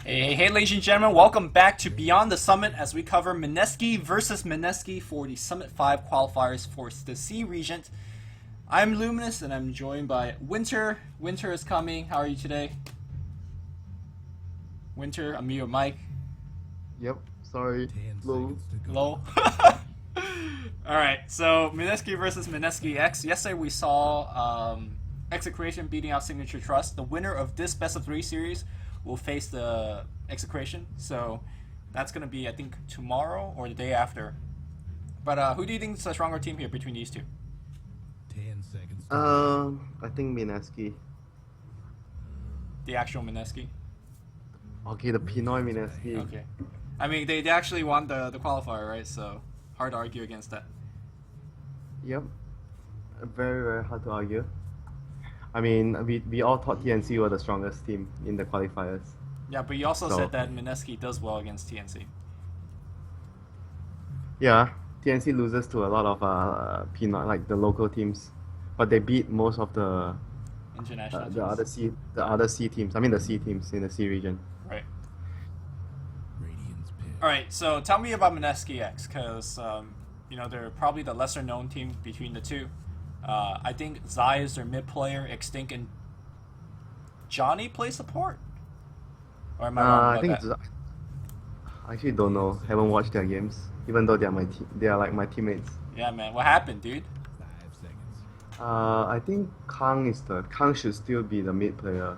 Hey, ladies and gentlemen, welcome back to Beyond the Summit as we cover Mineski versus Mineski for the Summit 5 qualifiers for the C region. I'm Luminous and I'm joined by Winter. Winter is coming. How are you today? Winter, unmute your mic. Yep, sorry. Low. Low. Alright, so Mineski versus Mineski.X. Yesterday we saw Execration beating out Signature Trust. The winner of this best of 3 series will face the Execration. So that's going to be, I think, tomorrow or the day after. But who do you think is a stronger team here between these two? I think Mineski. The actual Mineski? Okay, the Pinoy Mineski. Okay. I mean, they actually won the qualifier, right? So hard to argue against that. Yep. Very, very hard to argue. I mean, we all thought TNC were the strongest team in the qualifiers. Yeah, but you also So, said that Mineski does well against TNC. yeah, TNC loses to a lot of Pinoy, like the local teams, but they beat most of International the teams. other C teams. I mean the C teams in the C region. Right. Alright, so tell me about Mineski.X, because, they're probably the lesser known team between the two. I think Zai is their mid player, Extinct and Johnny play support? Or am I wrong I about think that? I actually don't know. Haven't watched their games, even though they are like my teammates. Yeah, man, what happened, dude? I think Kang should still be the mid player,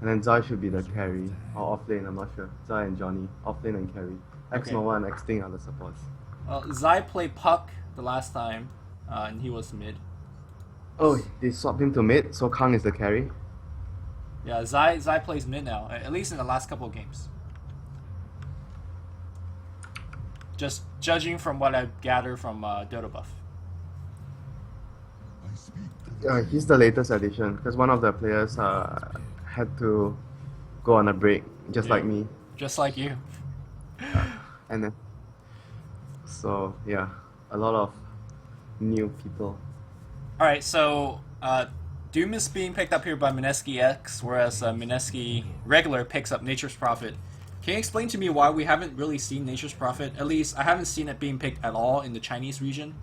and then Zai should be the carry or off lane. I'm not sure. Zai and Johnny off lane and carry. X Okay. Nova and X Ting are the supports. Zai played Puck the last time, and he was mid. Oh, they swapped him to mid, so Kang is the carry. Yeah, Zai plays mid now, at least in the last couple of games. Just judging from what I gather from Dota Buff. He's the latest addition because one of the players had to go on a break, just Yeah, like me, just like you. and then so yeah, a lot of new people. All right, so Doom is being picked up here by Mineski.X, whereas Mineski regular picks up Nature's Prophet. Can you explain to me why we haven't really seen Nature's Prophet? At least I haven't seen it being picked at all in the Chinese region.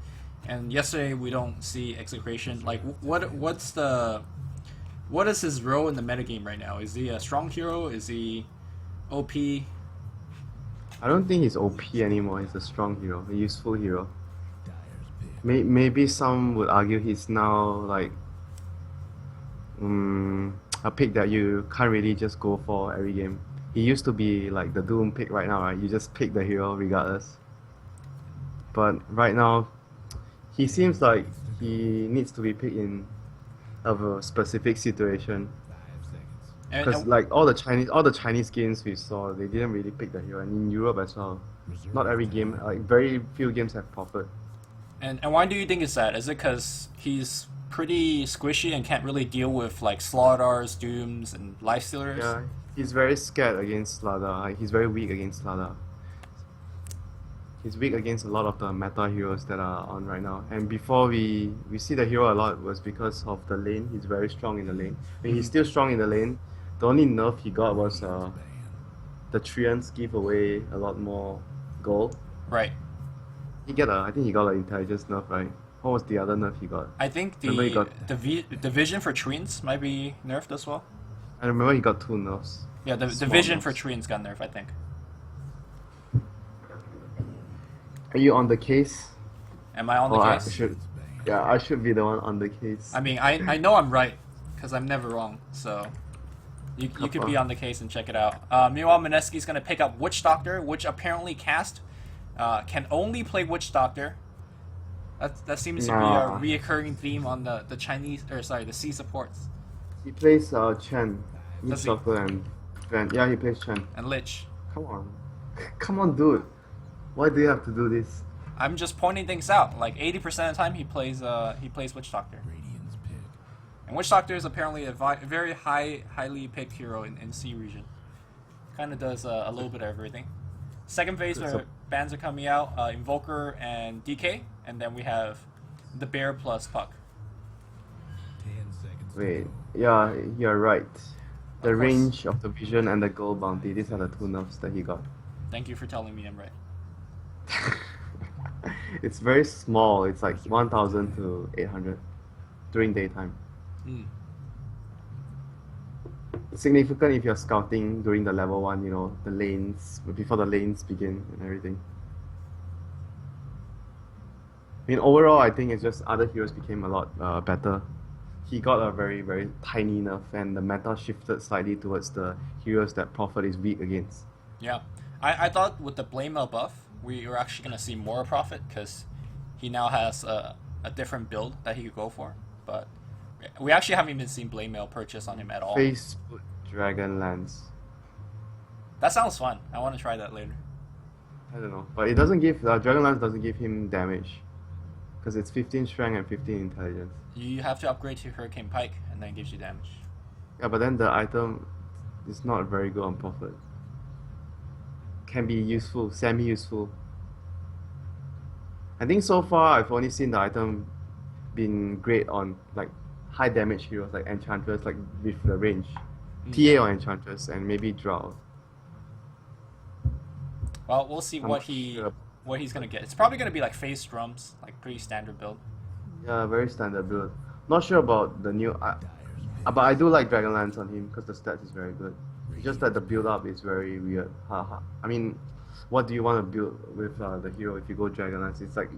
And yesterday we don't see Execration. Like, what is his role in the metagame right now? Is he a strong hero? Is he OP? I don't think he's OP anymore. He's a strong hero, a useful hero. Maybe some would argue he's now like a pick that you can't really just go for every game. He used to be like the Doom pick right now, right? You just pick the hero regardless. But right now, he seems like he needs to be picked in of a specific situation. Because And like all the Chinese games we saw, they didn't really pick the hero, and in Europe as well. Not every game, like very few games have profit. and why do you think it's that? Is it because he's pretty squishy and can't really deal with like Slaughters, Dooms, and Lifestealers? Yeah, he's very scared against Slada. Like, he's very weak against Slada. He's weak against a lot of the meta heroes that are on right now. And before we see the hero a lot was because of the lane. He's very strong in the lane. When he's still strong in the lane, the only nerf he got was the Treants give away a lot more gold. Right. I think he got an intelligence nerf, right? What was the other nerf he got? I think Remember he got the vision for Treants might be nerfed as well. I remember he got two nerfs. Yeah, the Small vision for nerfs. Treants got nerfed, I think. Are you on the case? Am I on the Or I case? should Yeah, I should be the one on the case. I mean, I know I'm right because I'm never wrong. So you could be on the case and check it out. Meanwhile, Mineski's gonna pick up Witch Doctor, which apparently cast can only play Witch Doctor. That seems to be a Nah. reoccurring theme on the Chinese, or sorry, the C supports. He plays Chen, Does Witch he? Doctor and Van. Yeah, he plays Chen. And Lich. Come on. Come on, dude. Why do you have to do this? I'm just pointing things out. Like 80% of the time, he plays Witch Doctor. And Witch Doctor is apparently a very highly picked hero in C region. Kind of does a little bit of everything. Second phase It's where a- bans are coming out, Invoker and DK, and then we have the Bear plus Puck. Wait, yeah, you're right. The Of course. range of the vision and the gold bounty, these are the two nerfs that he got. Thank you for telling me I'm right. It's very small, it's like 1000 to 800 during daytime. Hmm. It's significant if you're scouting during the level 1, the lanes, before the lanes begin and everything. I mean, overall, I think it's just other heroes became a lot better. He got a very, very tiny nerf, and the meta shifted slightly towards the heroes that Prophet is weak against. Yeah. I thought with the Blame Mail buff, we were actually going to see more Prophet because he now has a different build that he could go for. But we actually haven't even seen Blame Mail purchase on him at all. Facebook Dragon Lance. That sounds fun. I want to try that later. I don't know, but it doesn't give Dragon Lance doesn't give him damage because it's 15 strength and 15 intelligence. You have to upgrade to Hurricane Pike, and then it gives you damage. Yeah, but then the item is not very good on Prophet. Can be useful, semi-useful. I think so far I've only seen the item been great on like high damage heroes like Enchantress, like with the range. TA or Enchantress, and maybe Drow. Well, we'll see I'm what not sure. he's gonna get. It's probably gonna be like phase drums, like pretty standard build. Yeah, very standard build. Not sure about the new, but I do like Dragonlance on him because the stats is very good. It's just that the build up is very weird. Haha. I mean, what do you want to build with the hero if you go Dragonlance? It's like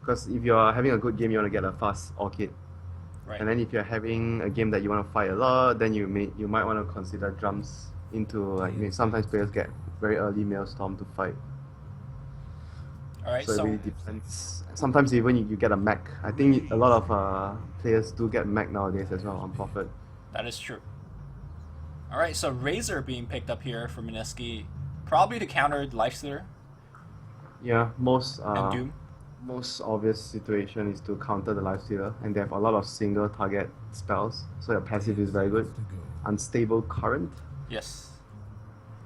because if you're having a good game, you want to get a fast Orchid. Right. And then if you're having a game that you want to fight a lot, then you might want to consider drums into like sometimes players get very early Maelstrom to fight. All right. So it So really depends. Sometimes even you get a mech. I think a lot of players do get mech nowadays as well on Prophet. that is true. All right. So Razor being picked up here for Mineski, probably to counter Lifestealer Yeah, and Doom. most obvious situation is to counter the Lifestealer, and they have a lot of single target spells, so your passive is very good. Unstable Current. Yes.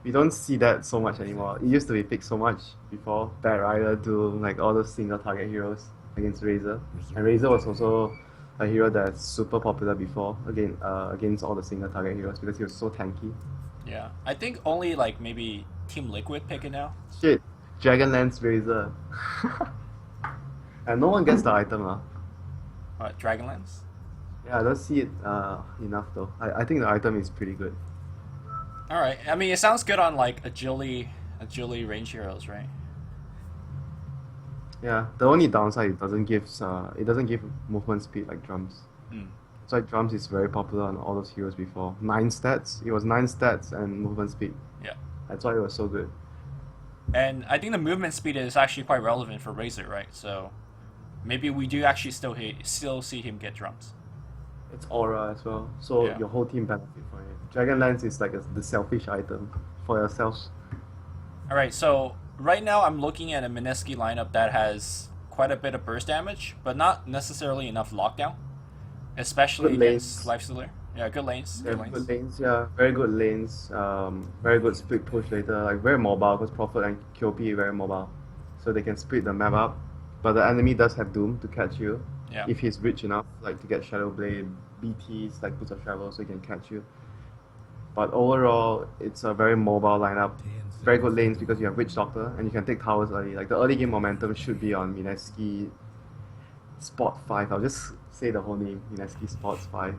We don't see that so much anymore. It used to be picked so much before. Bad Rider, Doom, like all those single target heroes against Razor. And Razor was also a hero that's super popular before against all the single target heroes because he was so tanky. Yeah. I think only like maybe Team Liquid pick it now. Shit, Dragonlance Razor. And no one gets the item. Dragonlance. Yeah, I don't see it enough though. I think the item is pretty good. All right. I mean, it sounds good on like agility range heroes, right? Yeah, the only downside it doesn't give movement speed like drums. Mm. So like drums is very popular on all those heroes before. 9 stats. It was 9 stats and movement speed. Yeah. That's why it was so good. And I think the movement speed is actually quite relevant for Razor, right? So maybe we do actually still see him get drums. It's aura as well, so Yeah. your whole team benefit from it. Dragonlance is like the selfish item for yourselves. All right. So right now I'm looking at a Mineski lineup that has quite a bit of burst damage, but not necessarily enough lockdown, especially Good against lanes. Lifestealer. Yeah, good lanes. They Good have lanes. good lanes, yeah, very good lanes. Very good split push later, like very mobile because Prophet and Kyopi are very mobile, so they can split the map up. But the enemy does have Doom to catch you Yeah. if he's rich enough, like to get Shadow Blade, BTs like Boots of Travel, so he can catch you. But overall, it's a very mobile lineup. Very good lanes because you have Witch Doctor and you can take towers early. Like the early game momentum should be on Mineski Spot 5. I'll just say the whole name, Mineski Spots 5.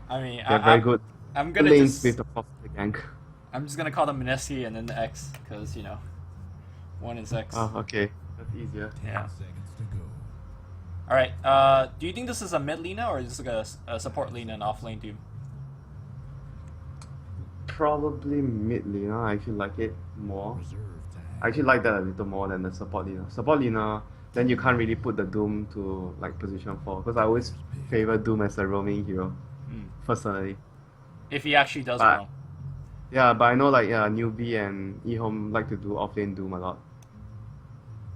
I mean, They're very good I'm gonna lanes just with the Prophet gank. I'm just gonna call them Mineski and then the X because one is X. Oh, okay. That's easier. Yeah. All right. Do you think this is a mid Lina or is this like a support Lina and off lane Doom? Probably mid Lina, I actually like it more. I actually like that a little more than the support Lina. Support Lina, then you can't really put the Doom to like position 4 because I always favor Doom as a roaming hero, personally. If he actually does But- well. Yeah, but I know like Newbie and eHome like to do offlane Doom a lot.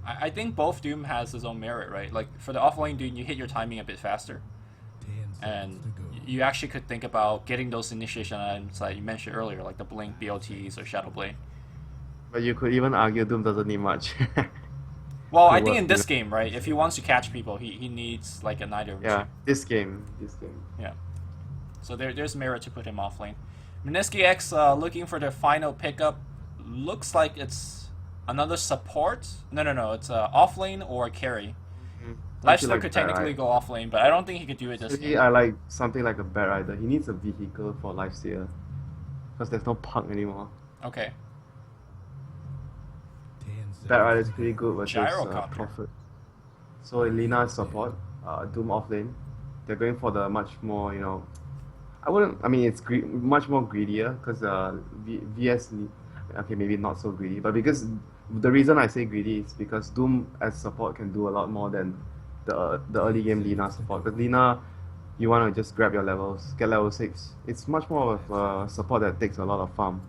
I think both Doom has his own merit, right? Like for the off lane Doom, you hit your timing a bit faster, and you actually could think about getting those initiation items that you mentioned earlier, like the Blink, BOTs, or Shadow Blade. But you could even argue Doom doesn't need much. Well, To I think work, in this game, right, if he wants to catch people, he needs like a Knight of Yeah, Retreat. this game. Yeah. So there's merit to put him off lane. Mineski.X looking for their final pickup. Looks like it's another support. No. It's off lane or carry. Lifestealer like could technically go off lane, but I don't think he could do it this Actually, game. I like something like a Bat Rider. He needs a vehicle for Lifestealer. Because there's no punk anymore. Okay. Bat Rider is pretty good versus Gyrocopter. Prophet. So Lina is support, Doom off lane. They're going for the much more, I mean, it's much more greedier because VS, okay, maybe not so greedy, but because the reason I say greedy is because Doom as support can do a lot more than the early game Lina support. Because Lina, you want to just grab your levels, get level 6. It's much more of a support that takes a lot of farm.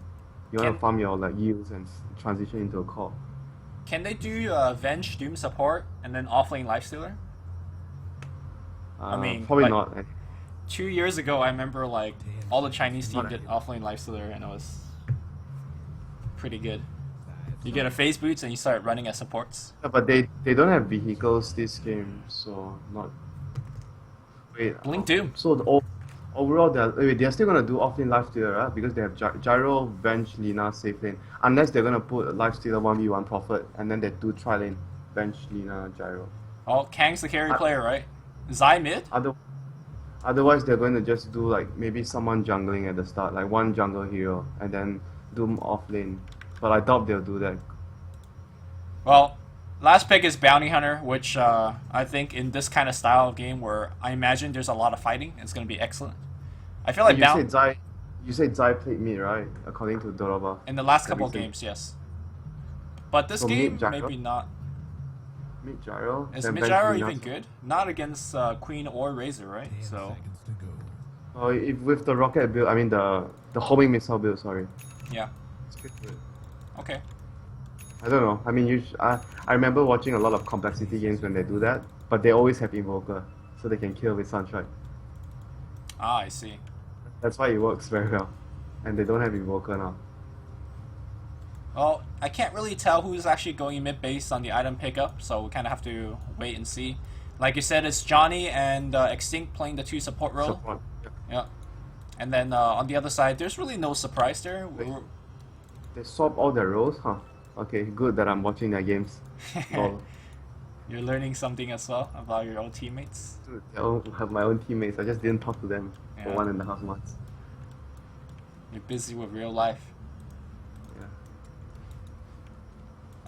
You want to farm your yields and transition into a core. Can they do Venge Doom support and then offlane Lifestealer? I mean, probably like, not. 2 years ago, I remember like all the Chinese team did offlane Lifestealer, and it was pretty good. You get a phase boots and you start running as supports. Yeah, but they don't have vehicles this game, so not. Wait. Blink Doom. So overall, they're still gonna do offlane Lifestealer, right? Because they have Gyro, Venge, Lina, safe lane. Unless they're gonna put Lifestealer 1v1 Prophet, and then they do tri lane, Venge, Lina, Gyro. Oh, Kang's the carry player, right? Zai mid? Otherwise, they're going to just do like maybe someone jungling at the start, like one jungle hero, and then Doom off lane. But I doubt they'll do that. Well, last pick is Bounty Hunter, which I think in this kind of style of game where I imagine there's a lot of fighting, it's going to be excellent. I feel like you said Zai played mid, right? According to Doroba. in the last couple of games, yes. But this So game, mid Gyro? maybe not. Mid Gyro. Is then mid Venge, gyro Lina. even good? Not against Queen or Razor, right? So If with the rocket build, I mean the homing missile build, sorry. yeah, It's pretty good. okay. I don't know. I mean, I remember watching a lot of complexity games when they do that, but they always have Invoker, so they can kill with Sunstrike. Ah, I see. That's why it works very well. And they don't have Invoker now. Well, I can't really tell who's actually going mid based on the item pickup, so we kind of have to wait and see. Like you said, it's Johnny and Extinct playing the 2 support role. Support. Yeah. Yeah. And then on the other side, there's really no surprise there. They swap all their roles, huh? Okay, good that I'm watching their games. Oh, You're learning something as well about your old teammates. dude, I have my own teammates. I just didn't talk to them for Yeah. 1.5 months. You're busy with real life. Yeah.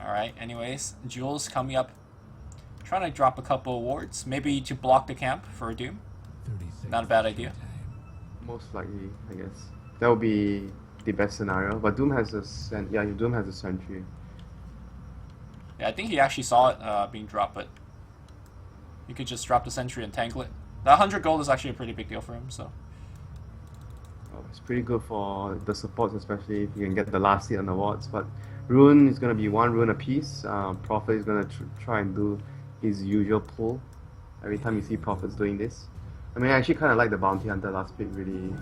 Alright, anyways, Jules coming up. Trying to drop a couple of wards, maybe to block the camp for a Doom. Not a bad idea. Most likely, I guess. That would be the best scenario. But Doom has Doom has a sentry. Yeah, I think he actually saw it being dropped, but you could just drop the sentry and tangle it. That 100 gold is actually a pretty big deal for him, so. Oh, it's pretty good for the supports, especially if you can get the last hit on the wards. But Rune is going to be 1 rune apiece. Prophet is going to try and do his usual pull. Every time you see Prophets doing this. I mean, I actually kind of like the Bounty Hunter last pick, really.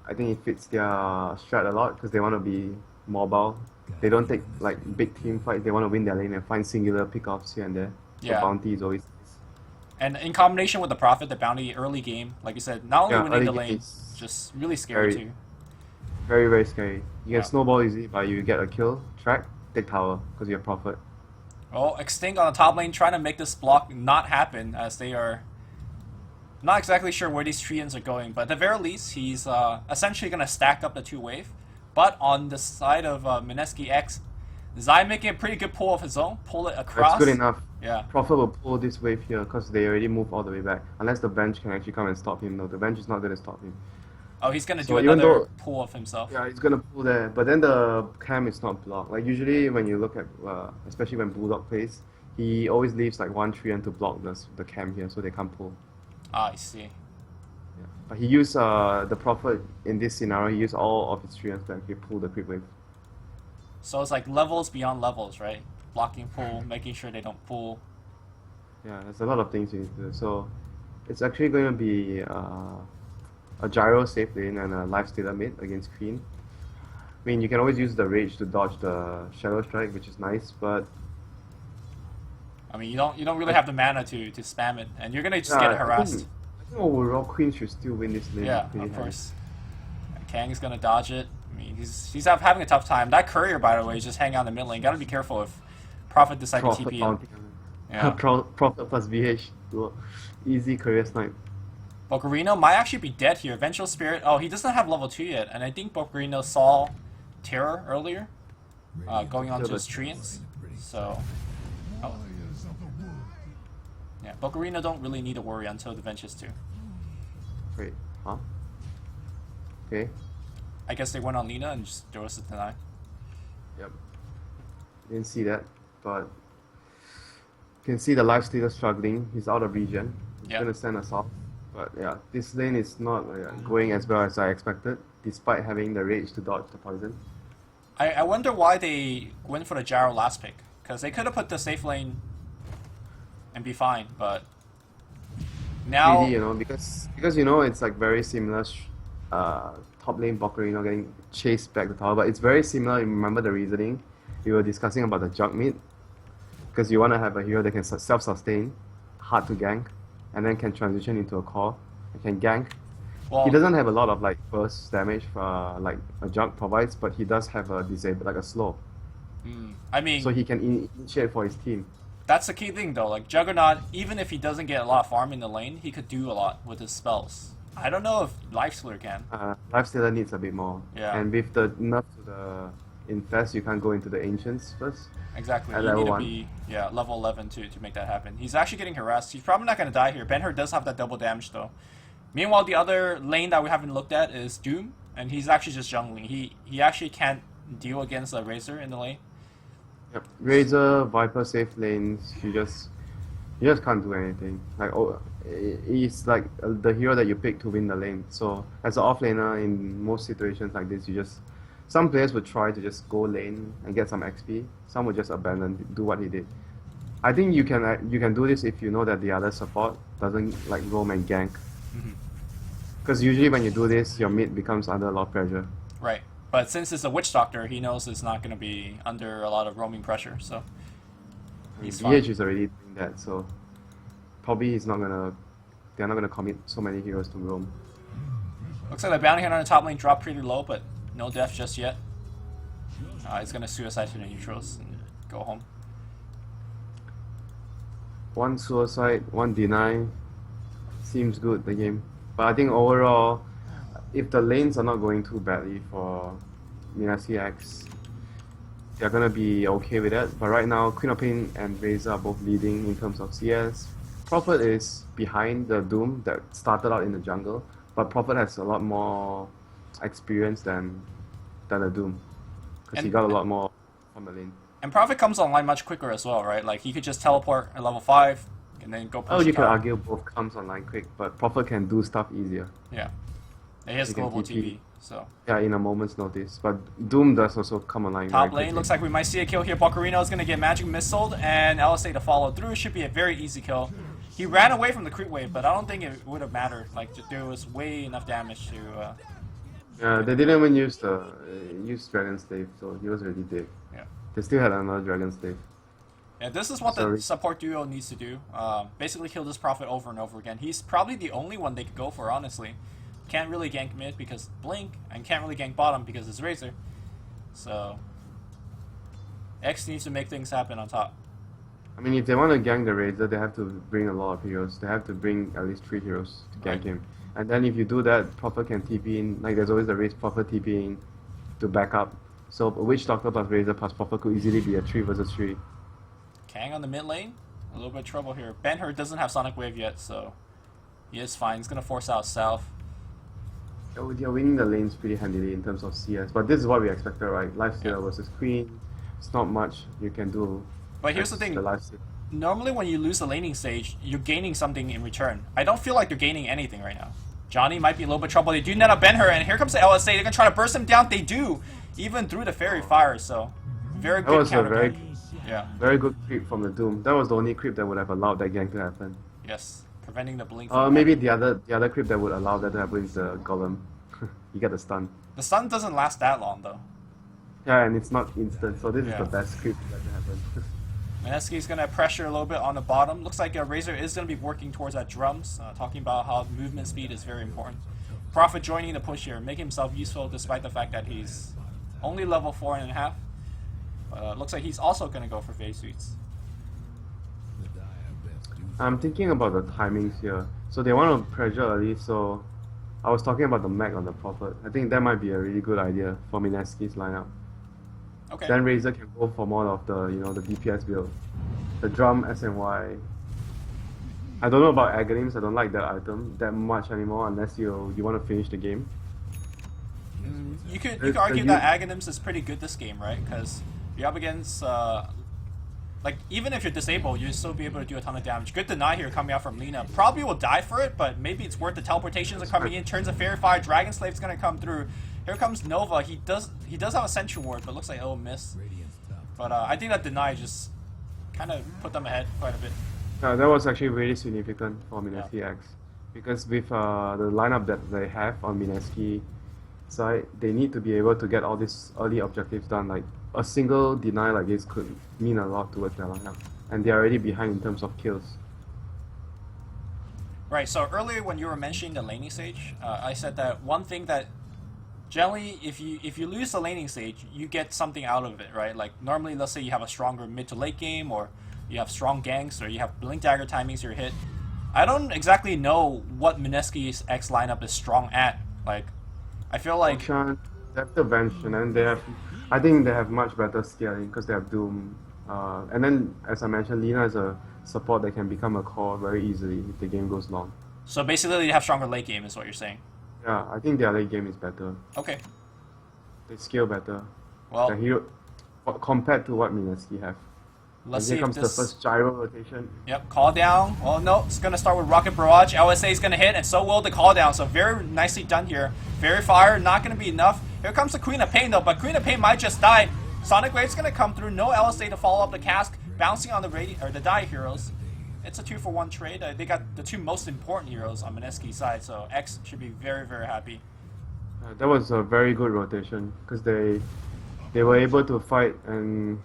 I think it fits their strat a lot because they want to be mobile. They don't take like big team fights. They want to win their lane and find singular pickoffs here and there. So Yeah. Bounty is always And in combination with the Prophet, the Bounty early game, like you said, not only winning early the game lane, is just really scary very- too. very, very scary. You Yeah. can snowball easy, but you get a kill, track, take tower because you have Prophet. Well, Extinct on the top lane trying to make this block not happen as they are not exactly sure where these Treants are going, but at the very least, he's essentially going to stack up the 2 wave. But on the side of Mineski.X, Zai making a pretty good pull of his own, pull it across. That's good enough. Yeah. Prophet will pull this wave here because they already moved all the way back. Unless the bench can actually come and stop him. No, the bench is not going to stop him. Oh, he's going to So do even another though- pull of himself. Yeah, he's gonna pull there, but then the cam is not blocked. Like usually when you look at, especially when Bulldog plays, he always leaves like 1 treant to block the cam here, so they can't pull. Ah, I see. Yeah. But he used the Prophet in this scenario. He used all of his treants to actually pull the creep wave. So it's like levels beyond levels, right? Blocking pull, making sure they don't pull. Yeah, there's a lot of things you need to do. So it's actually going to be a gyro safe lane and a lifestealer mid against Queen. I mean, you can always use the rage to dodge the shadow strike, which is nice, but I mean, you don't really have the mana to spam it, and you're gonna just get I harassed. think Overall, Queen should still win this lane. Yeah, pretty of handy. course. Kang is gonna dodge it. I mean, having a tough time. That courier, by the way, is just hanging out in the mid lane. Gotta be careful if Prophet decides to Prophet TP in. bounty. Yeah. Prophet plus VH. Well, easy career snipe. Bocarino might actually be dead here. Vengeful Spirit. Oh, he doesn't have level 2 yet, and I think Bocarino saw Terror earlier, going on to his treants. So, oh. Yeah, Bocarino don't really need to worry until the Ventures 2. Wait, huh? Okay. I guess they went on Lina and just throw us a deny. Yep. Didn't see that, but you can see the life stealer struggling. He's out of regen. He's Yep. gonna send us off. But yeah, this lane is not going as well as I expected, despite having the rage to dodge the poison. I wonder why they went for the Gyro last pick, because they could have put the safe lane and be fine, but now Greedy, you know, because you know it's like very similar. Top lane Bocarino getting chased back the tower, but it's very similar. You remember the reasoning we were discussing about the jug mid, because you want to have a hero that can self-sustain, hard to gank, and then can transition into a core and can gank. well, He doesn't have a lot of like burst damage like a jug provides, but he does have a disable like a slow, I mean, so he can initiate for his team. that's the key thing though. Like Juggernaut, even if he doesn't get a lot of farm in the lane, he could do a lot with his spells. I don't know if Lifestealer can. Lifestealer needs a bit more, Yeah. and with the nerf to the infest, you can't go into the ancients first. Exactly. At You need level to 1. be level 11 to make that happen. He's actually getting harassed. He's probably not going to die here. Ben-Hur does have that double damage though. Meanwhile, the other lane that we haven't looked at is Doom, and he's actually just jungling. He actually can't deal against a Razor in the lane. Yep. Razor, Viper safe lanes, you just can't do anything. Like he's like the hero that you pick to win the lane. So as an offlaner in most situations like this, some players would try to just go lane and get some XP. Some would just abandon, do what he did. I think you can do this if you know that the other support doesn't like roam and gank. Because usually when you do this, your mid becomes under a lot of pressure. Right. But since it's a Witch Doctor, he knows it's not going to be under a lot of roaming pressure, so he's fine. BH is already doing that, so probably they're not gonna commit so many heroes to roam. Looks like the bounty hunter on the top lane dropped pretty low, but no death just yet. He's going to suicide to the neutrals and go home. One suicide, one deny, seems good the game. But I think overall, if the lanes are not going too badly for Mineski.X, they're gonna be okay with that. But right now, Queen of Pain and Razor are both leading in terms of CS. Prophet is behind the Doom that started out in the jungle, but Prophet has a lot more experience than the Doom, because he got a lot more on the lane. And Prophet comes online much quicker as well, right? Like, he could just teleport at level 5 and then go push Oh, the you could tower. argue both comes online quick, but Prophet can do stuff easier. Yeah. And he has He can global TP. TV, so. Yeah, in a moment's notice. But Doom does also come online Top very lane, quickly. looks like we might see a kill here. Bocarino is going to get magic missiled, and LSA to follow through. Should be a very easy kill. He ran away from the creep wave, but I don't think it would have mattered. Like, there was way enough damage to... Yeah, they didn't even use Dragon Slave, so he was already dead. Yeah. They still had another Dragon Slave. Yeah, this is what Sorry. the support duo needs to do. Basically kill this Prophet over and over again. He's probably the only one they could go for, honestly. Can't really gank mid because Blink, and can't really gank bottom because it's Razor. So, X needs to make things happen on top. I mean, if they want to gank the Razor, they have to bring a lot of heroes. They have to bring at least 3 heroes to gank Right. him. And then if you do that, Prophet can TP in. Like, there's always a Raze Prophet TP in to back up. So, a Witch Doctor plus Razor plus Prophet could easily be a 3 versus 3. Kang on the mid lane. A little bit of trouble here. Ben-Hur doesn't have Sonic Wave yet, so he is fine. He's going to force out South. Yeah, winning the lanes pretty handily in terms of CS. But this is what we expected, right? Lifestealer versus Queen. It's not much you can do. But here's the against thing. The Lifestealer. Normally when you lose the laning stage, you're gaining something in return. I don't feel like they're gaining anything right now. Johnny might be a little bit trouble. They do net up Ben-Hur, and here comes the LSA. They're going to try to burst him down. They do, even through the Fairy Fire, so very That good was a counter. very, Yeah, very good creep from the Doom. That was the only creep that would have allowed that gank to happen. yes. Preventing the blink. from Maybe happening. the other creep that would allow that to happen is the Golem. You get the stun. The stun doesn't last that long, though. Yeah, and it's not instant, so this is Yeah. the best creep that can happen. Mineski's gonna pressure a little bit on the bottom. Looks like Razor is gonna be working towards that drums, talking about how movement speed is very important. Prophet joining the push here, making himself useful despite the fact that he's only level 4.5. Looks like he's also gonna go for phase suites. I'm thinking about the timings here. So they want to pressure early, so I was talking about the mech on the Prophet. I think that might be a really good idea for Mineski's lineup. Okay. Then Razor can go for more of the, the DPS build. The drum, SNY. I don't know about Aghanims, I don't like that item that much anymore unless you want to finish the game. You could argue that Aghanims is pretty good this game, right? Because you're up against, like, even if you're disabled, you'll still be able to do a ton of damage. Good deny here coming out from Lina. Probably will die for it, but maybe it's worth the teleportations are coming in. Turns of Fairy Fire, Dragon Slave's gonna come through. Here comes Nova. He does have a Sentry Ward, but looks like it'll miss. But I think that deny just kind of put them ahead quite a bit. That was actually really significant for Mineski.X. Because with the lineup that they have on Mineski side, they need to be able to get all these early objectives done. Like a single deny like this could mean a lot towards their lineup. And they're already behind in terms of kills. Right, so earlier when you were mentioning the laning stage, I said that one thing that generally, if you lose the laning stage, you get something out of it, right? Like normally, let's say you have a stronger mid to late game, or you have strong ganks, or you have blink dagger timings you're hit. I don't exactly know what Mineski's.X lineup is strong at. Like, I feel like they have the bench, and then I think they have much better scaling because they have Doom. And then, as I mentioned, Lina is a support that can become a core very easily if the game goes long. So basically, they have stronger late game, is what you're saying. Yeah, I think their late game is better. Okay. They scale better. Well, the hero, compared to what Mineski have. Let's and see here comes if this... the first gyro rotation. Yep, call down. Well, no, it's gonna start with Rocket Barrage. LSA is gonna hit, and so will the call down. So very nicely done here. Fairy Fire not gonna be enough. Here comes the Queen of Pain though, but Queen of Pain might just die. Sonic Wave's gonna come through. No LSA to follow up the cask, bouncing on the die heroes. It's a 2-for-1 trade. They got the two most important heroes on Mineski's side, so X should be very, very happy. That was a very good rotation because they were able to fight and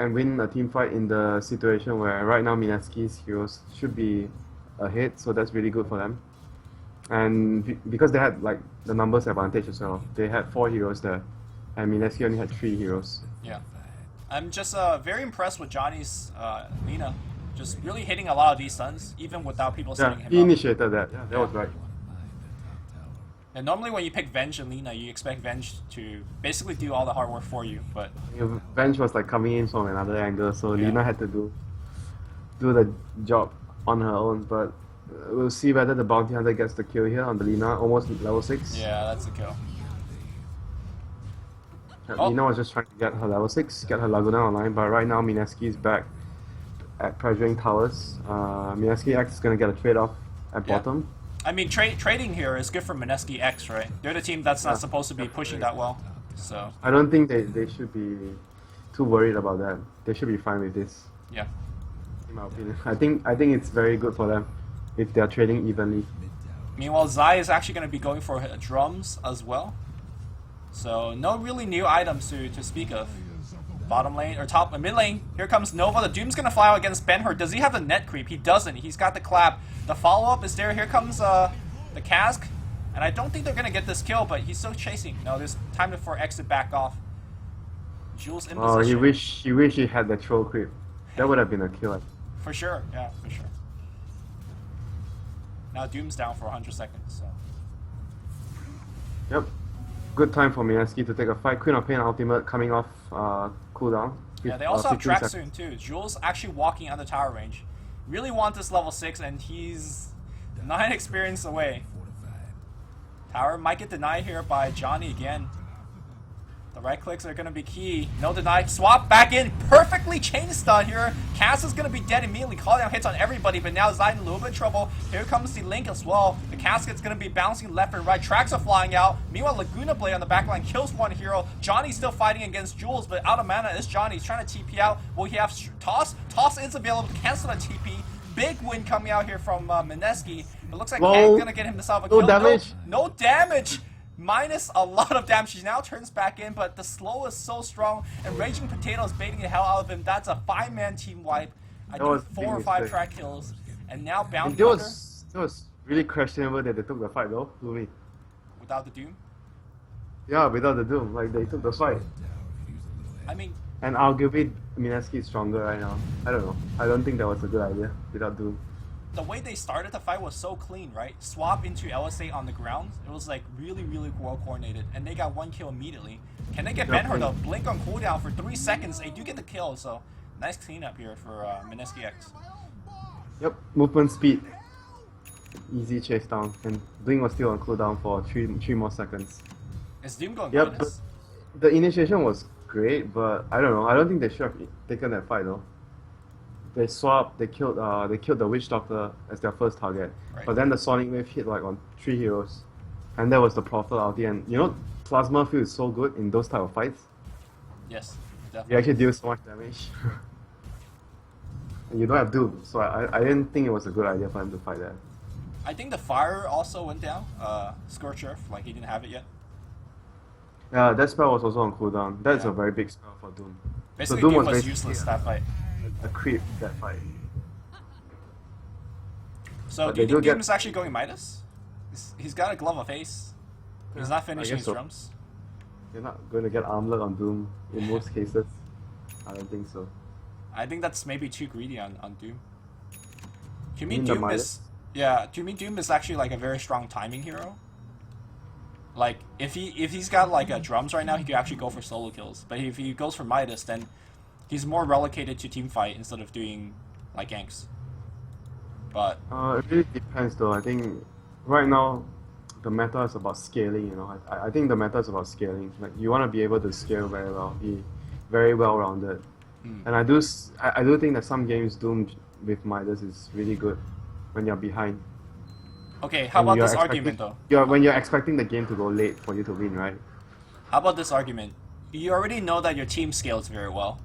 win a team fight in the situation where right now Mineski's heroes should be ahead, so that's really good for them. And because they had like the numbers advantage as well, they had 4 heroes there, and Mineski only had 3 heroes. Yeah, I'm just very impressed with Johnny's Lina. Just really hitting a lot of these stuns, even without people setting him up. He initiated that. Yeah, that was right. And normally when you pick Venge and Lina, you expect Venge to basically do all the hard work for you, but... Venge was like coming in from another angle, so Lina had to do the job on her own, but we'll see whether the Bounty Hunter gets the kill here on the Lina, almost level 6. Yeah, that's the kill. Lina was just trying to get her level 6, get her Laguna online, but right now Mineski is back at pressuring towers. Mineski.X is going to get a trade-off at bottom. I mean, trading here is good for Mineski.X, right? They're the team that's not supposed to be pushing that well, so... I don't think they should be too worried about that. They should be fine with this. Yeah. In my opinion. I think it's very good for them if they're trading evenly. Meanwhile, Zai is actually going to be going for drums as well. So, no really new items to speak of. Bottom lane, or top, mid lane, here comes Nova. The Doom's gonna fly out against Ben-Hur. Does he have the net creep? He doesn't. He's got the clap. The follow-up is there. Here comes the cask. And I don't think they're gonna get this kill, but he's still chasing. No, there's time for X to back off. Jules in position. Oh, he wish he had the troll creep. That would have been a kill. For sure, yeah, for sure. Now Doom's down for 100 seconds, so... Yep. Good time for Mineski to take a fight. Queen of Pain ultimate coming off cooldown. Yeah, they also have track soon too. Jules actually walking on the tower range. Really want this level 6, and he's 9 experience away. Tower might get denied here by Johnny again. The right clicks are going to be key. No deny. Swap back in. Perfectly chain stun here. Cass is going to be dead immediately. Call down hits on everybody, but now Zai in a little bit of trouble. Here comes the Link as well. The casket's going to be bouncing left and right. Tracks are flying out. Meanwhile, Laguna Blade on the back line kills one hero. Johnny's still fighting against Jules, but out of mana is Johnny. He's trying to TP out. Will he have Toss? Toss is available to cancel the TP. Big win coming out here from Mineski. It looks like Han's going to get himself a kill. No damage. No damage. minus a lot of damage. He now turns back in, but the slow is so strong, and Raging Potato is baiting the hell out of him. That's a 5-man team wipe. I think 4 or 5 track kills, and now Bounty Hunter. That was really questionable that they took the fight though, Lumi. Without the Doom? Yeah, without the Doom, like they took the fight. I mean, and arguably Mineski is stronger right now. I don't know. I don't think that was a good idea without Doom. the way they started the fight was so clean, right? Swap into LSA on the ground. It was like really, really well coordinated, and they got 1 kill immediately. Can they get Ben-Hur though? Blink on cooldown for 3 seconds. They do get the kill, so nice cleanup here for Mineski.X. Yep, movement speed. Easy chase down, and Blink was still on cooldown for 3 more seconds. Is Doom going Yep, minus? the initiation was great, but I don't know. I don't think they should have taken that fight though. They swapped. They killed the Witch Doctor as their first target. Right. But then the Sonic Wave hit like on 3 heroes, and that was the Prophet ulti. And you know, Plasma feels so good in those type of fights. Yes, You definitely. actually deal so much damage. And you don't have Doom, so I didn't think it was a good idea for him to fight that. I think the fire also went down. Scorch Earth, like he didn't have it yet. Yeah, that spell was also on cooldown. That's Yeah. a very big spell for Doom. Basically, so Doom was basically useless that fight. a creep that fight. So But do you they think do Doom get- is actually going Midas? He's got a glove of ace. He's Yeah, not I finishing guess his so. drums. You're not going to get armlet on Doom in most cases. I don't think so. I think that's maybe too greedy on Doom. To me, You mean the Doom Midas? is to me Doom is actually like a very strong timing hero. Like if he's got like drums right now, he could actually go for solo kills. But if he goes for Midas, then he's more relocated to team fight instead of doing like ganks. But It really depends though. I think right now the meta is about scaling, you know. I think the meta is about scaling. Like you want to be able to scale very well, be very well rounded. And I do think that some games Doom with Midas is really good when you're behind. okay, how And about you're this expecting- argument though? When you're expecting the game to go late for you to win, right? How about this argument? You already know that your team scales very well.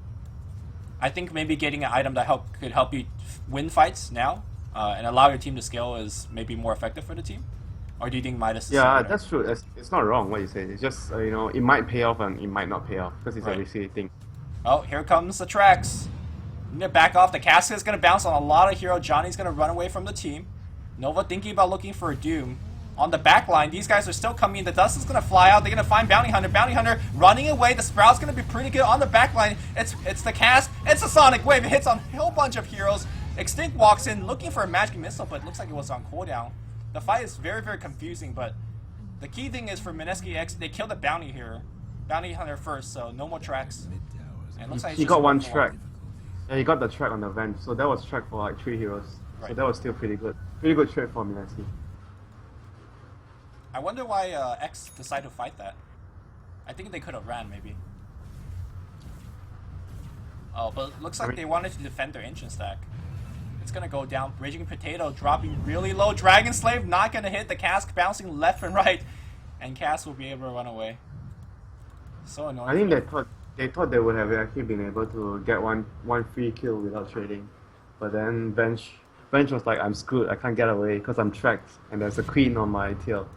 I think maybe getting an item that could help you win fights now and allow your team to scale is maybe more effective for the team. Or do you think Midas is Yeah, better? that's true. It's not wrong what you say. It's just you know, it might pay off and it might not pay off because it's Right. a risky thing. Oh, here comes the tracks. You need to back off. The casket's gonna bounce on a lot of hero. Johnny's gonna run away from the team. Nova thinking about looking for a Doom. On the back line, these guys are still coming in. The dust is gonna fly out. They're gonna find Bounty Hunter. Bounty Hunter running away. The Sprout's gonna be pretty good on the back line. It's the cast. It's a Sonic Wave. It hits on a whole bunch of heroes. Extinct walks in looking for a magic missile, but it looks like it was on cooldown. The fight is very, very confusing, but the key thing is for Mineski.X, they killed the Bounty here. Bounty Hunter first, so no more tracks. And it looks like it's He just got one for track. Yeah, he got the track on the vent, so that was track for like 3 heroes. So Right. that was still pretty good. Pretty good trade for Mineski. I wonder why X decided to fight that. I think they could have ran, maybe. Oh, but it looks like they wanted to defend their ancient stack. It's gonna go down. Raging Potato dropping really low. Dragon Slave not gonna hit. The cask bouncing left and right. And Cass will be able to run away. So annoying. I think for they thought they would have actually been able to get one free kill without trading, but then Bench was like, I'm screwed. I can't get away because I'm tracked, and there's a queen on my tail.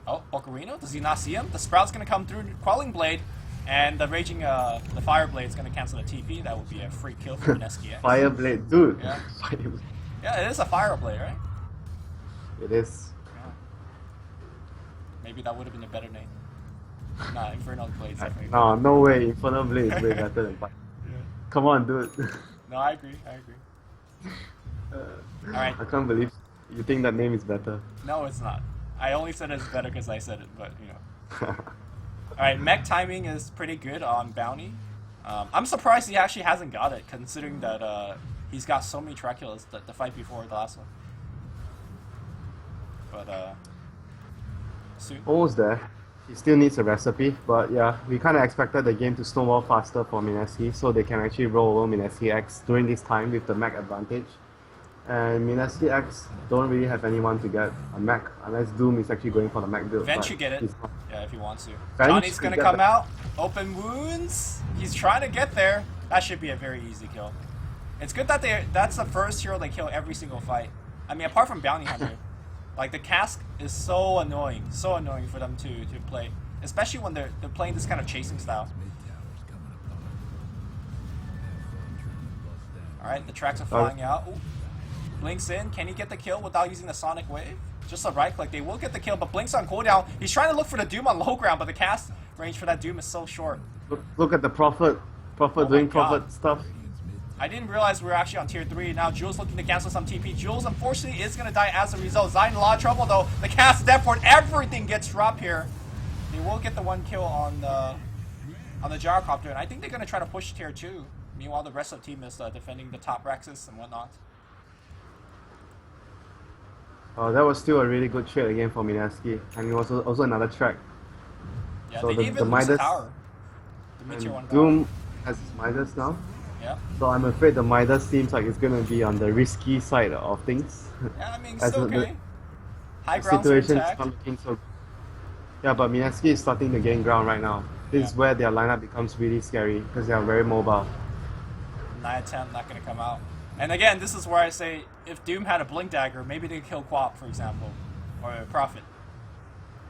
Oh, Ocarino? Does he not see him? The Sprout's gonna come through Quelling Blade, and the Raging, the Fire Blade's gonna cancel the TP. That would be a free kill for Mineski.X. Fireblade, dude. Yeah. Fireblade. Yeah, it is a Fire Blade, right? It is. Yeah. Maybe that would have been a better name. Nah, Infernal Blade's definitely. No way. Infernal Blade is way better than Fire. Yeah. Come on, dude. No, I agree. Alright. I can't believe you think that name is better. No, it's not. I only said it's better because I said it, but you know. Alright, mech timing is pretty good on Bounty. I'm surprised he actually hasn't got it, considering that he's got so many track kills the fight before the last one. But soon. Almost there. He still needs a recipe, but yeah, we kind of expected the game to snowball faster for Mineski, so they can actually roll over Mineski.X during this time with the mech advantage. And Mineski.X don't really have anyone to get a mech, unless Doom is actually going for the mech build. Venge but should get it. he's not. Yeah, if he wants to. Venge Johnny's could gonna get come that. out. Open wounds. He's trying to get there. That should be a very easy kill. It's good that that's the first hero they kill every single fight. I mean, apart from Bounty Hunter. Like the cask is so annoying for them to play, especially when they're playing this kind of chasing style. All right, the tracks are flying out. Ooh. Blinks in. Can he get the kill without using the Sonic Wave? Just a right click. They will get the kill, but Blink's on cooldown. He's trying to look for the Doom on low ground, but the cast range for that Doom is so short. Look at the Prophet. Prophet doing Prophet stuff. I didn't realize we were actually on tier 3. Now Jules looking to cancel some TP. Jules unfortunately is going to die as a result. Zai in a lot of trouble though. The cast is dead for it. Everything gets dropped here. They will get the one kill on the gyrocopter, and I think they're going to try to push tier 2. Meanwhile, the rest of the team is defending the top Rexes and whatnot. Oh, that was still a really good trade again for Mineski. And it was also another track. Yeah, so they didn't even lose the tower. The Meteor 1 Doom has his Midas now. Yeah. So I'm afraid the Midas seems like it's going to be on the risky side of things. Yeah, I mean, still okay. High ground situation's not looking so. Yeah, but Mineski is starting to gain ground right now. This is where their lineup becomes really scary because they are very mobile. 9-10 not going to come out. And again, this is where I say, if Doom had a Blink Dagger, maybe they could kill Quap, for example, or Prophet.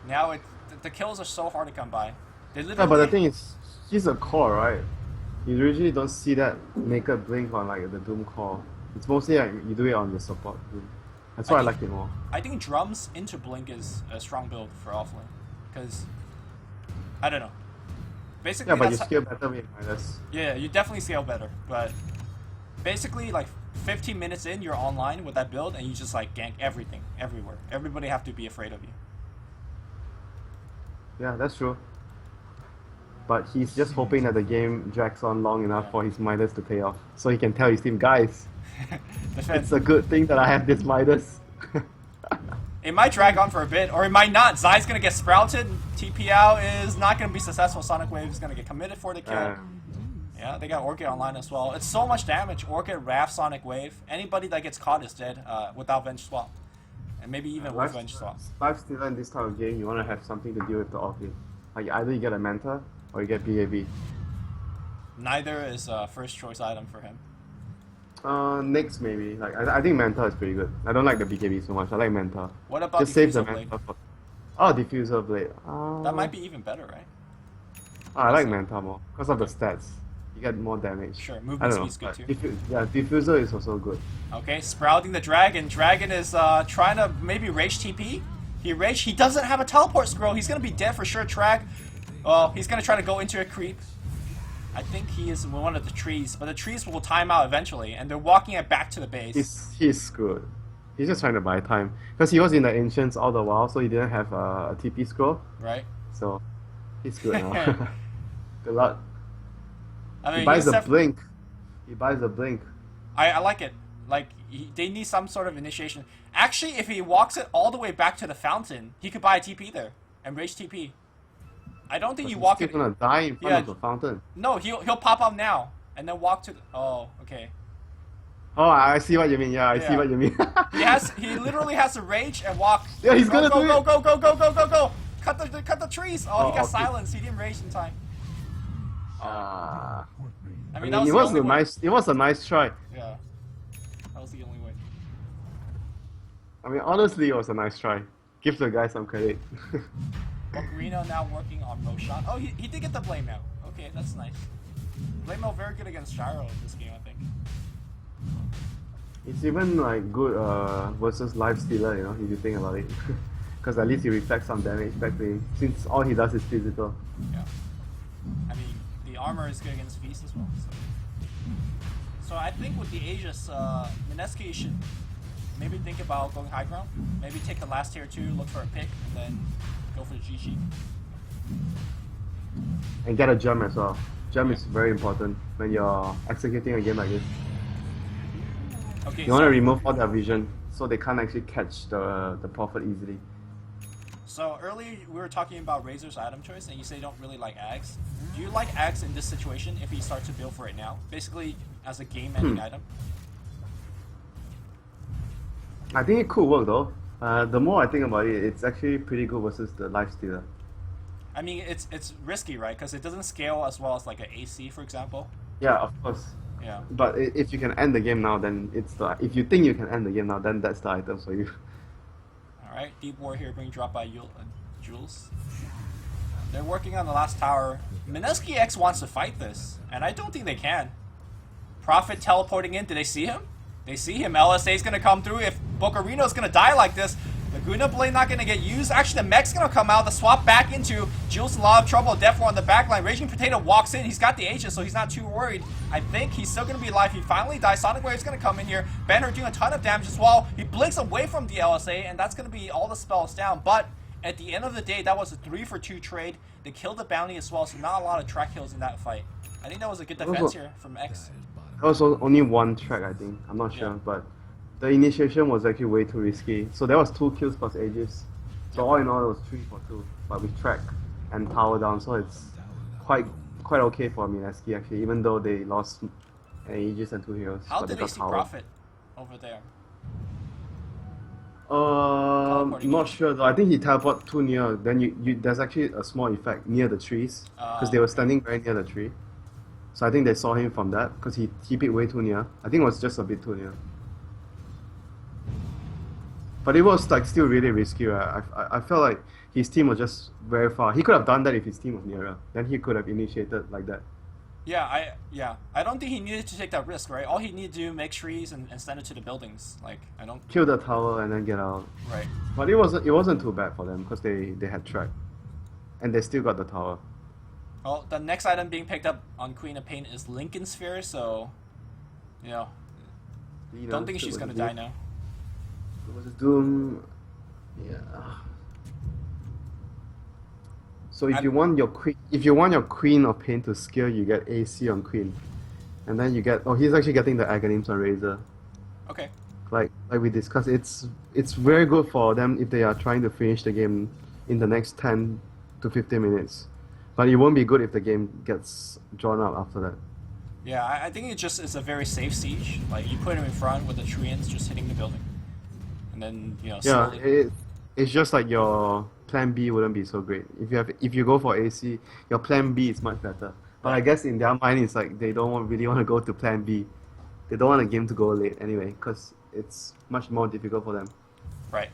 Now the kills are so hard to come by. They literally... Yeah, but the thing is, he's a core, right? You usually don't see that naked Blink on like the Doom core. It's mostly like you do it on the support Doom. That's why I like it more. I think drums into Blink is a strong build for offlane, because I don't know. Basically, yeah, but you scale better with Midas. Yeah, you definitely scale better, but basically, like 15 minutes in, you're online with that build, and you just like gank everything, everywhere. Everybody have to be afraid of you. Yeah, that's true. But he's just hoping that the game drags on long enough for his Midas to pay off, so he can tell his team, guys, it's a good thing that I have this Midas. It might drag on for a bit, or it might not. Zai's gonna get sprouted. TP out is not gonna be successful. Sonic Wave is gonna get committed for the kill. Yeah, they got Orchid online as well. It's so much damage. Orchid, Wrath, Sonic Wave. Anybody that gets caught is dead without Venge Swap. And maybe even with Venge Swap. Life stealer in this type of game, you want to have something to deal with the off lane. Like either you get a Manta or you get BAB. Neither is a first choice item for him. Nyx maybe. Like I think Manta is pretty good. I don't like the BKB so much. I like Manta. What about just save the Blade? Manta for... Oh, Diffuser Blade. That might be even better, right? I like Manta more because of the stats. You get more damage. Sure, movement speed's good too. Yeah, Diffuser is also good. Okay, sprouting the Dragon. Dragon is trying to maybe Rage TP. He Rage. He doesn't have a teleport scroll. He's gonna be dead for sure. Trag. Well, he's gonna try to go into a creep. I think he is in one of the trees, but the trees will time out eventually, and they're walking it back to the base. He's screwed. He's just trying to buy time because he was in the Ancients all the while, so he didn't have a TP scroll. Right. So he's screwed now. Good luck. I mean, he buys the Blink. He buys the Blink. I like it. Like, they need some sort of initiation. Actually, if he walks it all the way back to the fountain, he could buy a TP there and Rage TP. I don't think you walk it. He's gonna die in front of the fountain. No, he'll pop up now and then walk to the... Oh, okay. Oh, I see what you mean. Yeah, I see what you mean. He literally has to Rage and walk. Yeah, he's gonna do it. Go. Cut the trees. Oh, he got silenced. He didn't Rage in time. I mean, that was it was a nice. It was a nice try. Yeah, that was the only way. I mean, honestly, it was a nice try. Give the guy some credit. Ocarina now working on Roshan. Oh, he did get the Blame Mail. Okay, that's nice. Blame Mail very good against Gyro in this game, I think. It's even like good versus Life Stealer, you know, if you think about it. Because at least he reflects some damage back to him, since all he does is physical. Yeah. I mean, the armor is good against Feast as well. So I think with the Aegis, Mineski should maybe think about going high ground. Maybe take the last tier 2, look for a pick, and then go for the GG. And get a gem as well. Gem is very important when you're executing a game like this. Okay, you want to remove all their vision so they can't actually catch the Prophet easily. So earlier we were talking about Razor's item choice, and you say you don't really like Axe. Do you like Axe in this situation if you start to build for it now? Basically, as a game-ending item? I think it could work though. The more I think about it, it's actually pretty good versus the Life Stealer. I mean, it's risky, right? Because it doesn't scale as well as like an AC, for example. Yeah, of course. Yeah. But if you can end the game now, then it's the... If you think you can end the game now, then that's the item for you. Alright, deep war here being dropped by Jules. They're working on the last tower. Mineski.X wants to fight this, and I don't think they can. Prophet teleporting in. Did they see him? They see him. LSA is going to come through. If Bocarino is going to die like this, Laguna Blade not going to get used. Actually, the mech's going to come out. The swap back into Jules in a lot of trouble. Death on the backline. Raging Potato walks in. He's got the Aegis, so he's not too worried. I think he's still going to be alive. He finally dies. Sonic Wave's going to come in here. Banner doing a ton of damage as well. He blinks away from the LSA, and that's going to be all the spells down. But at the end of the day, that was a 3-for-2 trade. They killed the bounty as well, so not a lot of track kills in that fight. I think that was a good defense here from X. That was only one track, I think. I'm not sure, but the initiation was actually way too risky. So there was 2 kills plus Aegis. So all in all, it was 3-for-2. But with track and power down, so it's quite okay for Mineski actually, even though they lost an Aegis and 2 heroes. How did they see power. Prophet over there? Not sure though. I think he teleported too near. Then there's actually a small effect near the trees because they were standing very near the tree. So I think they saw him from that because he picked way too near. I think it was just a bit too near. But it was like still really risky. Right? I felt like his team was just very far. He could have done that if his team was nearer. Then he could have initiated like that. Yeah, I don't think he needed to take that risk, right? All he needed to do make trees and send it to the buildings. Like I don't kill the tower and then get out. Right. But it wasn't too bad for them because they had track, and they still got the tower. Well, the next item being picked up on Queen of Pain is Lincoln Sphere, so don't think she's gonna die now. It was a Doom. Yeah. So if you want your Queen of Pain to scale, you get AC on Queen, and then you get he's actually getting the Aghanims on Razor. Okay. Like we discussed, it's very good for them if they are trying to finish the game in the next 10 to 15 minutes, but it won't be good if the game gets drawn out after that. Yeah, I think it just is a very safe siege. Like you put him in front with the Treants just hitting the building, and then slowly. Yeah, it's just like your plan B wouldn't be so great. If you go for AC, your plan B is much better. But I guess in their mind, it's like they don't really want to go to plan B. They don't want the game to go late anyway, because it's much more difficult for them. Right.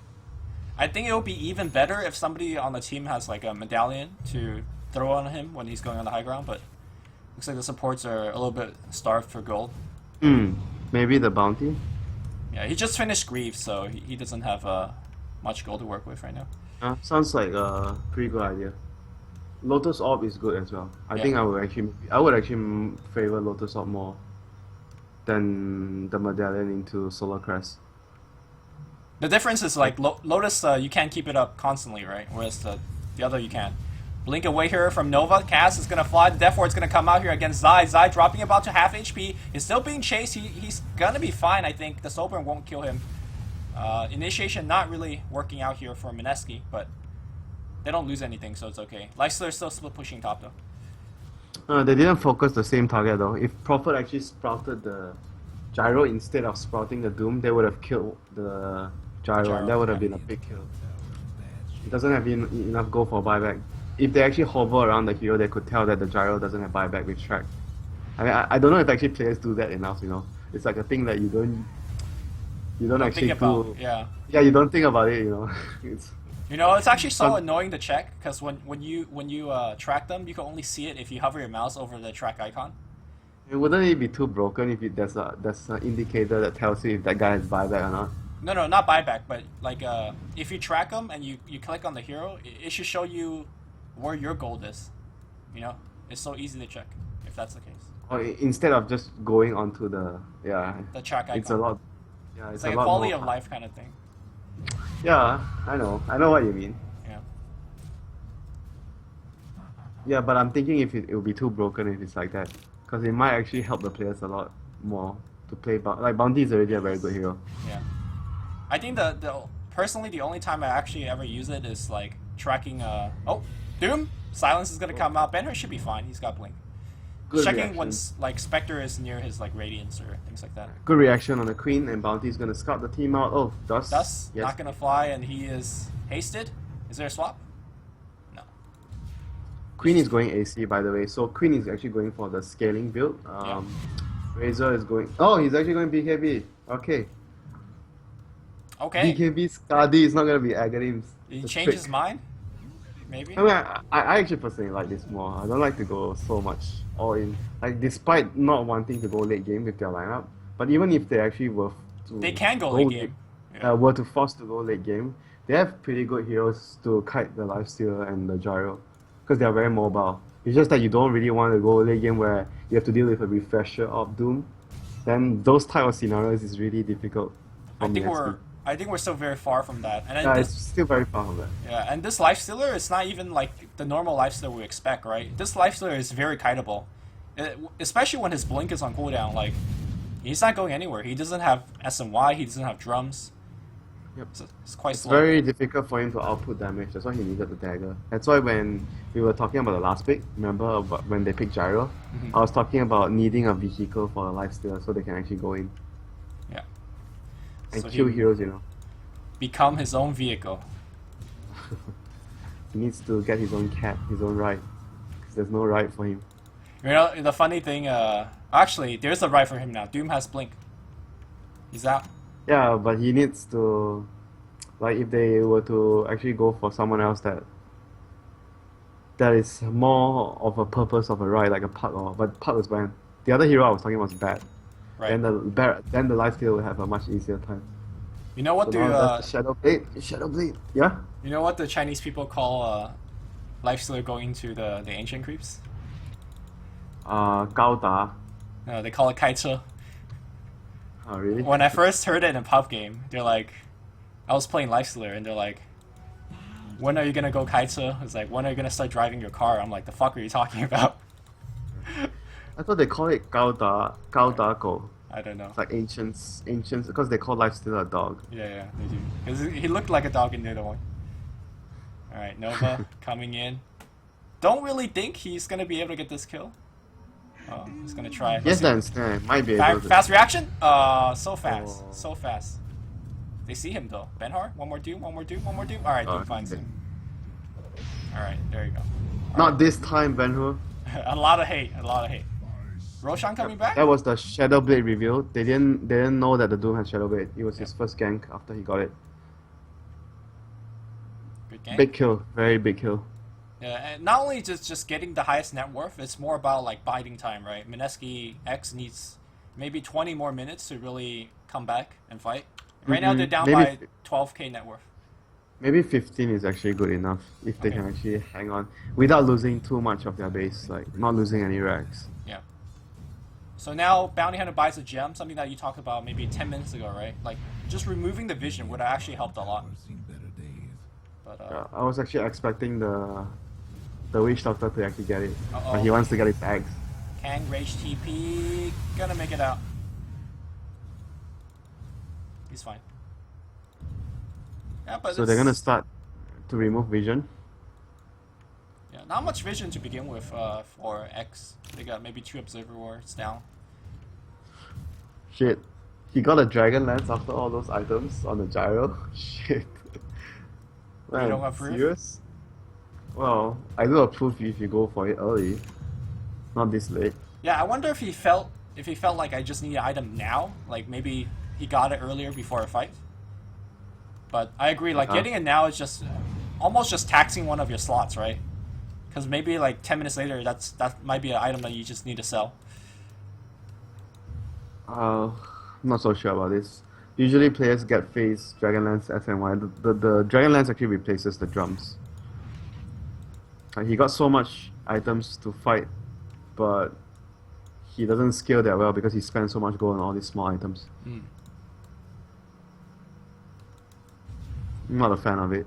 I think it would be even better if somebody on the team has like a medallion to throw on him when he's going on the high ground, but looks like the supports are a little bit starved for gold. Maybe the bounty? Yeah, he just finished Grief, so he doesn't have much gold to work with right now. Sounds like a pretty good idea. Lotus Orb is good as well. I think I would actually favor Lotus Orb more than the medallion into Solar Crest. The difference is like Lotus, you can't keep it up constantly, right? Whereas the other you can. Blink away here from Nova. Cass is gonna fly. The Death Ward's gonna come out here against Zai. Zai dropping about to half HP. He's still being chased. He's gonna be fine, I think. The Soulburn won't kill him. Initiation not really working out here for Mineski, but they don't lose anything, so it's okay. Leisler's still split pushing top though. They didn't focus the same target though. If Prophet actually sprouted the Gyro instead of sprouting the Doom, they would have killed the Gyro, and that would have been a big kill. It doesn't have enough go for buyback. If they actually hover around the hero, they could tell that the Gyro doesn't have buyback with track. I mean, I don't know if actually players do that enough, It's like a thing that you don't actually think about, yeah. Yeah, you don't think about it, It's actually so annoying to check because when you track them, you can only see it if you hover your mouse over the track icon. Wouldn't it be too broken if there's an indicator that tells you if that guy has buyback or not? No, not buyback, but like if you track them and you click on the hero, it should show you where your gold is. It's so easy to check if that's the case. Or instead of just going onto the track icon. It's a lot. Yeah, it's like a quality of life kind of thing. Yeah, I know what you mean. Yeah. Yeah, but I'm thinking if it will be too broken if it's like that, because it might actually help the players a lot more to play. Like Bounty is already a very good hero. Yeah. I think personally the only time I actually ever use it is like tracking. Doom Silence is gonna come out. Benhur should be fine. He's got blink. Good checking reaction. when like Spectre is near his like radiance or things like that. Good reaction on the Queen, and Bounty is gonna scout the team out. Oh, Dust. Dust Yes. not gonna fly, and he is hasted. Is there a swap? No. Queen is going AC, by the way. So Queen is actually going for the scaling build. Razor is going. Oh, he's actually going BKB. Okay. Okay. BKB Skadi is not gonna be Aghanim's. Did he It's change fake. his mind? Maybe? I mean, I actually personally like this more. I don't like to go so much all in. Like, despite not wanting to go late game with their lineup, but even if they actually were They to can go go late game. Yeah. were to force to go late game, they have pretty good heroes to kite the lifesteal and the gyro, because they are very mobile. It's just that you don't really want to go late game where you have to deal with a refresher of Doom. Then those type of scenarios is really difficult I for think Mineski. I think we're still very far from that. And then Yeah, it's this still very far from that. yeah, and this lifestealer is not even like the normal lifestealer we expect, right? This lifestealer is very kiteable. Especially when his blink is on cooldown, like he's not going anywhere. He doesn't have SNY, he doesn't have drums. Yep. So it's quite It's slow. very difficult for him to output damage. That's why he needed the dagger. That's why when we were talking about the last pick, remember about when they picked Gyro? I was talking about needing a vehicle for a lifesteal so they can actually go in Yeah. and So kill he heroes, you know. become his own vehicle. He needs to get his own cat, his own ride. Because there's no ride for him. You know, the funny thing, actually, there's a ride for him now. Doom has blink. He's out. Yeah, but he needs to, like, if they were to actually go for someone else that is more of a purpose of a ride, like a Puck, but Puck was banned. The other hero I was talking about was bad. Right. Then the lifesteal will have a much easier time. You know what So now that's the Shadow Blade. Shadow Blade. Yeah. you know what the Chinese people call lifestealer going to the ancient creeps? 高达. No, they call it kaiche. Oh, really? When I first heard it in a pub game, they're like, I was playing lifestealer, and they're like, when are you gonna go kaiche? It's like, when are you gonna start driving your car? I'm like, the fuck are you talking about? I thought they call it 高达狗. I don't know. It's like ancients, because they call lifesteal a dog. Yeah, they do. Because he looked like a dog in the other one. Alright, Nova coming in. Don't really think he's gonna be able to get this kill. Oh, he's gonna try. Yes, then snare might be able to. Fast reaction? So fast. Oh. So fast. They see him though. Benhar, one more doom, one more doom, one more doom. Alright, Doom finds okay. him. Alright, there you go. Not this time, Ben-Hur. A lot of hate, a lot of hate. Roshan coming back? That was the Shadow Blade reveal. They didn't know that the Doom had Shadow Blade. It was his first gank after he got it. Good game. Big kill, very big kill. Yeah, and not only just getting the highest net worth, it's more about like biding time, right? Mineski.X needs maybe 20 more minutes to really come back and fight. Right now they're down by 12k net worth. Maybe 15 is actually good enough if they can actually hang on without losing too much of their base, like not losing any racks. Yeah. So now Bounty Hunter buys a gem, something that you talked about maybe 10 minutes ago, right? Like just removing the vision would have actually helped a lot. But I was actually expecting the Witch Doctor to actually get it, Uh-oh. but he wants to get his eggs. Kang Rage TP gonna make it out. He's fine. Yeah, but So they're gonna start to remove vision. Yeah, not much vision to begin with for X. They got maybe 2 observer wards down. Shit. He got a dragon lance after all those items on the gyro. Shit. Man, don't approve? serious? Well, I do approve if you go for it early. Not this late. Yeah, I wonder if he felt like I just need an item now. Like maybe he got it earlier before a fight. But I agree, like getting it now is just almost just taxing one of your slots, right? Because maybe like 10 minutes later, that might be an item that you just need to sell. I'm not so sure about this. Usually players get phase Dragonlance SNY. The Dragonlance actually replaces the drums. Like, he got so much items to fight, but he doesn't scale that well because he spends so much gold on all these small items. Mm. I'm not a fan of it.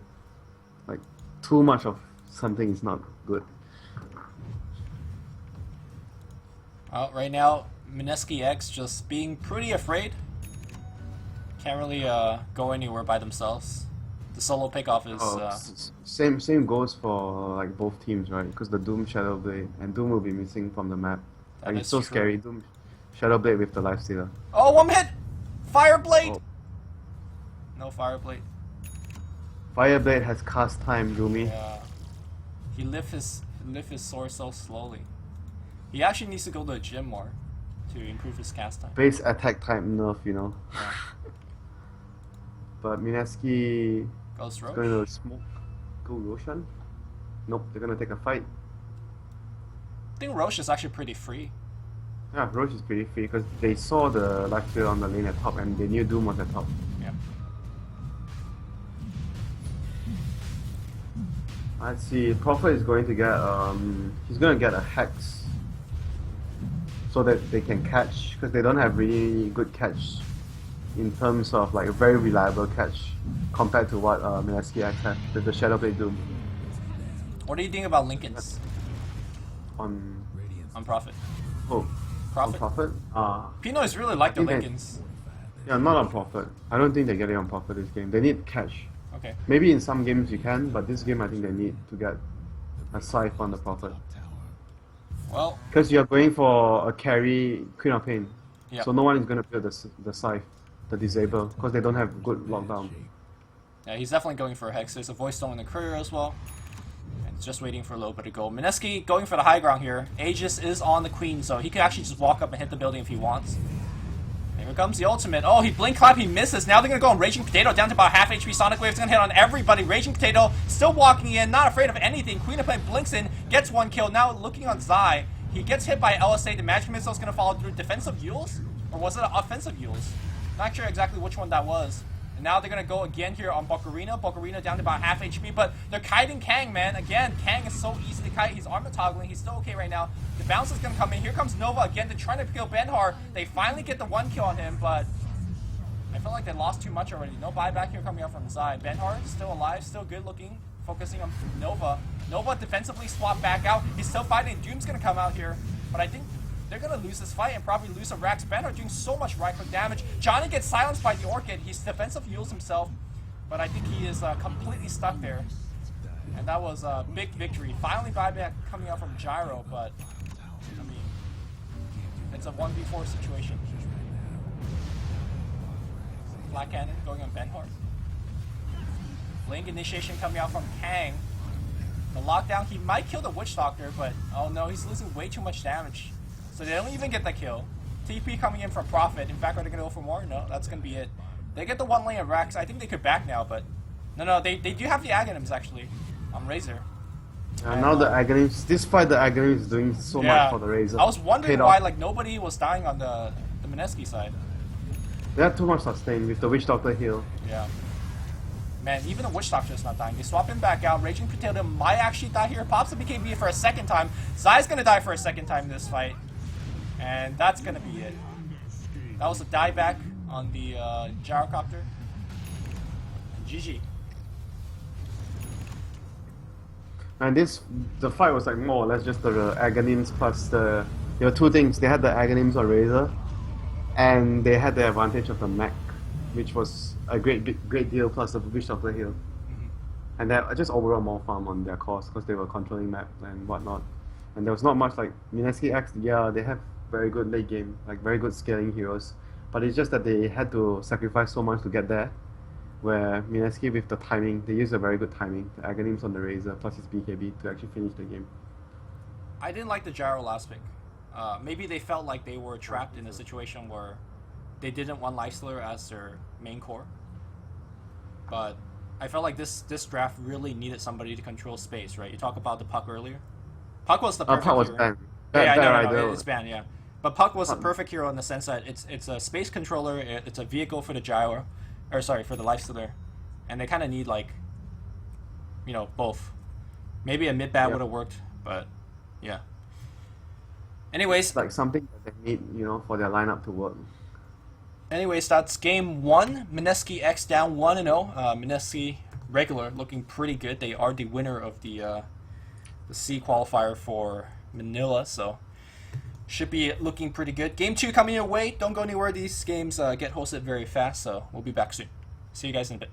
Like, too much of something is not good. Well, right now, Mineski.X just being pretty afraid. Can't really go anywhere by themselves. The solo pickoff is... Same goes for like both teams, right? Because the Doom Shadow Blade and Doom will be missing from the map. That Like, it's is so true. scary. Doom Shadow Blade with the Lifestealer. Oh, 1 hit! Fire Blade! Oh. No Fire Blade. Fireblade has cast time, Lumi. Yeah. He lift his sword so slowly. He actually needs to go to the gym more to improve his cast time. Base attack type nerf, you know. Yeah. But Mineski Ghost is Roach. going to smoke. Go Roshan? Nope, they're going to take a fight. I think Roche is actually pretty free. Yeah, Roche is pretty free because they saw the life steal on the lane at top and they knew Doom was at top. Yeah. Let's see, Prophet is going to get he's going to get a Hex so that they can catch, because they don't have really good catch in terms of like a very reliable catch compared to what Mineski.X had with the Shadowblade Doom What do you think about Lincoln's on on Prophet? on Prophet? Prophet. Pino is really like the think they- Lincolns. Yeah, not on Prophet. I don't think they get it on Prophet this game. They need catch. Okay. Maybe in some games you can, but this game I think they need to get a Scythe on the Prophet. Well, Because you're going for a carry Queen of Pain. yeah. So no one is going to build the Scythe, the Disable, because they don't have good lockdown. Yeah, he's definitely going for a Hex. There's a Voice Stone in the courier as well. And it's just waiting for a little bit to go. Mineski going for the high ground here. Aegis is on the Queen, so he could actually just walk up and hit the building if he wants. Here comes the ultimate. Oh, he blink clap, he misses. Now they're going to go on Raging Potato down to about half HP. Sonic Wave's going to hit on everybody. Raging Potato still walking in, not afraid of anything. Queen of Pain blinks in, gets one kill. Now looking on Zai. He gets hit by LSA. The Magic Missile is going to follow through. Defensive Yules? Or was it an offensive Yules? Not sure exactly which one that was. And now they're going to go again here on Bokarina. Bokarina down to about half HP, but they're kiting Kang, man. Again, Kang is so easy to kite. He's armor toggling. He's still okay right now. The bounce is going to come in. Here comes Nova again. They're trying to kill Benhar. They finally get the one kill on him, but I feel like they lost too much already. No buyback here coming up from Zai. Benhar still alive, still good looking. Focusing on Nova. Nova defensively swapped back out. He's still fighting. Doom's going to come out here, but I think they're going to lose this fight and probably lose a Rax. Benhar doing so much right-click damage. Johnny gets silenced by the Orchid. He's defensive heals himself, but I think he is completely stuck there. And that was a big victory. Finally buyback coming out from Gyro, but I mean, it's a 1v4 situation. Black Cannon going on Benhar. Blink initiation coming out from Kang. The lockdown, he might kill the Witch Doctor, but oh no, he's losing way too much damage. So they don't even get the kill. TP coming in from Prophet. In fact, are they going to go for more? No, that's going to be it. They get the one lane of Rex. I think they could back now, but no, they do have the Aghanims actually on Razor. And now the Aghanims, this fight the Aghanims is doing so much for the Razor. I was wondering Paid why off. like nobody was dying on the Mineski side. They had too much sustain with the Witch Doctor heal. Yeah. Man, even the Witch Doctor is not dying. They swap him back out. Raging Potato might actually die here. Pops the BKB for a second time. Zai's going to die for a second time in this fight. And that's going to be it. That was a dieback on the gyrocopter. GG. And the fight was like more or less just the Aghanims plus there were two things. They had the Aghanims on Razor, and they had the advantage of the mech, which was a great deal, plus the Witch Doctor heal. And that just overall more farm on their course because they were controlling map and whatnot. And there was not much like Mineski.X, yeah, they have very good late game, like very good scaling heroes. But it's just that they had to sacrifice so much to get there. Where Mineski with the timing, they used a very good timing. The Aghanims on the Razor plus his BKB to actually finish the game. I didn't like the gyro last pick. Maybe they felt like they were trapped in a situation where they didn't want Lifestealer as their main core. But I felt like this draft really needed somebody to control space, right? You talked about the Puck earlier. Puck was the perfect Puck was hero. banned. Yeah, I know, Idea. it's banned, yeah. But Puck was the perfect hero in the sense that it's a space controller, it's a vehicle for the gyro, or sorry, for the Lifestealer, and they kind of need like, you know, both. Maybe a mid bat would have worked, but yeah. Anyways, It's like something that they need, for their lineup to work. Anyways, that's game one. Mineski.X down 1-0. Mineski regular looking pretty good. They are the winner of the C qualifier for Manila, so should be looking pretty good. Game two coming your way. Don't go anywhere. These games get hosted very fast, so we'll be back soon. See you guys in a bit.